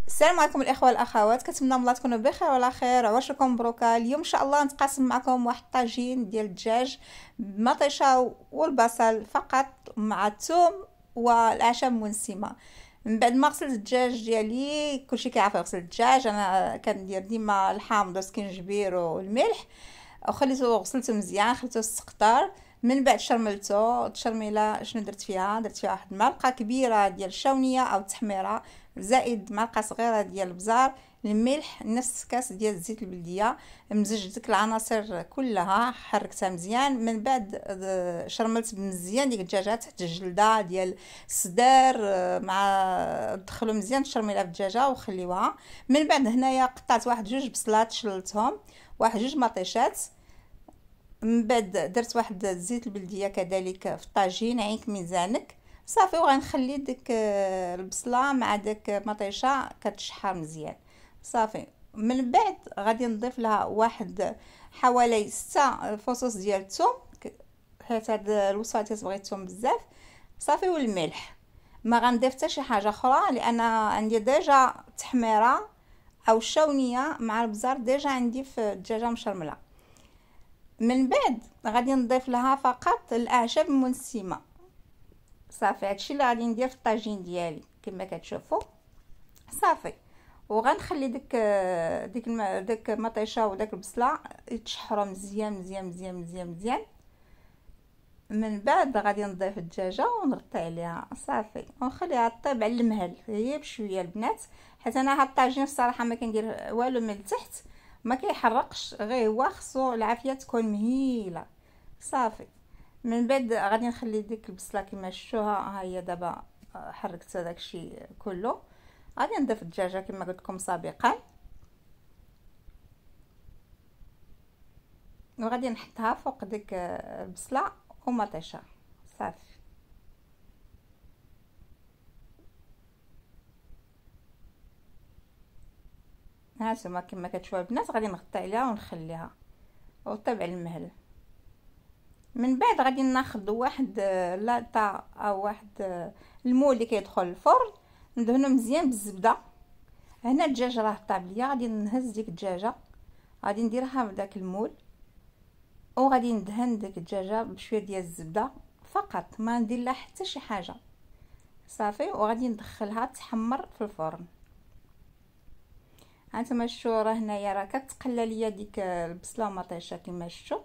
السلام عليكم الاخوه والاخوات، كنتمنى الله تكونوا بخير وعلى خير. عواشركم مبروكه. اليوم ان شاء الله نتقاسم معكم واحد الطاجين ديال الدجاج بالمطيشه والبصل فقط مع الثوم والاعشاب المنسمه. من بعد ما غسلت الدجاج ديالي، كلشي كيعرف يغسل الدجاج، انا كندير ديما الحامض والسكينجبير والملح، وخليته غسلته مزيان، خليته السقطار. من بعد شرملته التشرميله. شنو درت فيها واحد معلقه كبيره ديال الشاونيه او التحميره، زائد معلقه صغيره ديال البزار، الملح، نص كاس ديال الزيت البلديه. مزجت ديك العناصر كلها، حركتها مزيان. من بعد شرملت مزيان ديك الدجاجات تحت الجلده ديال الصدر، مع دخلوا مزيان الشرميله في الدجاجه وخليوها. من بعد هنايا قطعت واحد جوج بصلات شللتهم، واحد جوج مطيشات. من بعد درت واحد الزيت البلديه كذلك في الطاجين، عينك ميزانك صافي. وغنخلي ديك البصله مع ديك مطيشه كتشحر مزيان صافي. من بعد غادي نضيف لها واحد حوالي 6 فصوص ديال الثوم، حيت هاد الوصفه تتبغي الثوم بزاف صافي، والملح. ما غنضيف حتى شي حاجه اخرى لان عندي ديجا تحميره او الشاونيه مع البزار ديجا عندي في الدجاجه مشرمله. من بعد غادي نضيف لها فقط الاعشاب المنسمه صافي. هادشي اللي غادي ندير في الطاجين ديالي كما كتشوفوا صافي. وغنخلي ديك المطيشه وداك البصله يتشحروا مزيان مزيان مزيان مزيان مزيان. من بعد غادي نضيف الدجاجه ونغطي عليها صافي، ونخليها طيب على المهل هي بشويه البنات، حيت انا هاد الطاجين الصراحه ما كندير والو من التحت، ما كيحرقش، غير هو خصو العافيه تكون مهيله صافي. من بعد غادي نخلي ديك البصله كما شفتوها، ها هي دابا حركت داكشي كله. غادي نضيف الدجاجه كما قلت لكم سابقا، وغادي نحطها فوق ديك البصله ومطيشه صافي. هانتوما كما كتشوفوا البنات، غادي نغطي عليها ونخليها وطيب على المهل. من بعد غادي ناخذ واحد لاطه او واحد المول اللي كيدخل الفرن، ندهنو مزيان بالزبده. هنا الدجاج راه طاب ليا، غادي نهز ديك الدجاجه، غادي نديرها في داك المول، وغادي ندهن ديك الدجاجه بشويه ديال الزبده فقط، ما ندير لها حتى شي حاجه صافي. وغادي ندخلها تحمر في الفرن. هانتوما شفتوا راه هنايا راه كتقلى ليا ديك البصله ومطيشه كما شفتوا،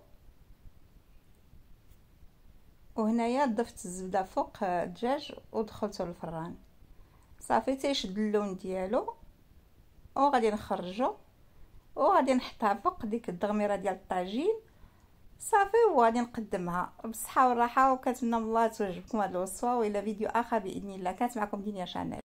وهنايا ضفت الزبده فوق الدجاج ودخلته للفران صافي تيشد اللون ديالو. وغادي نخرجو وغادي نحطها فوق ديك الدغميره ديال الطاجين صافي، وغادي نقدمها بالصحه والراحه. وكنتمنى من الله تعجبكم هذه الوصفه، والى فيديو اخر باذن الله. كانت معكم دنيا شانيل.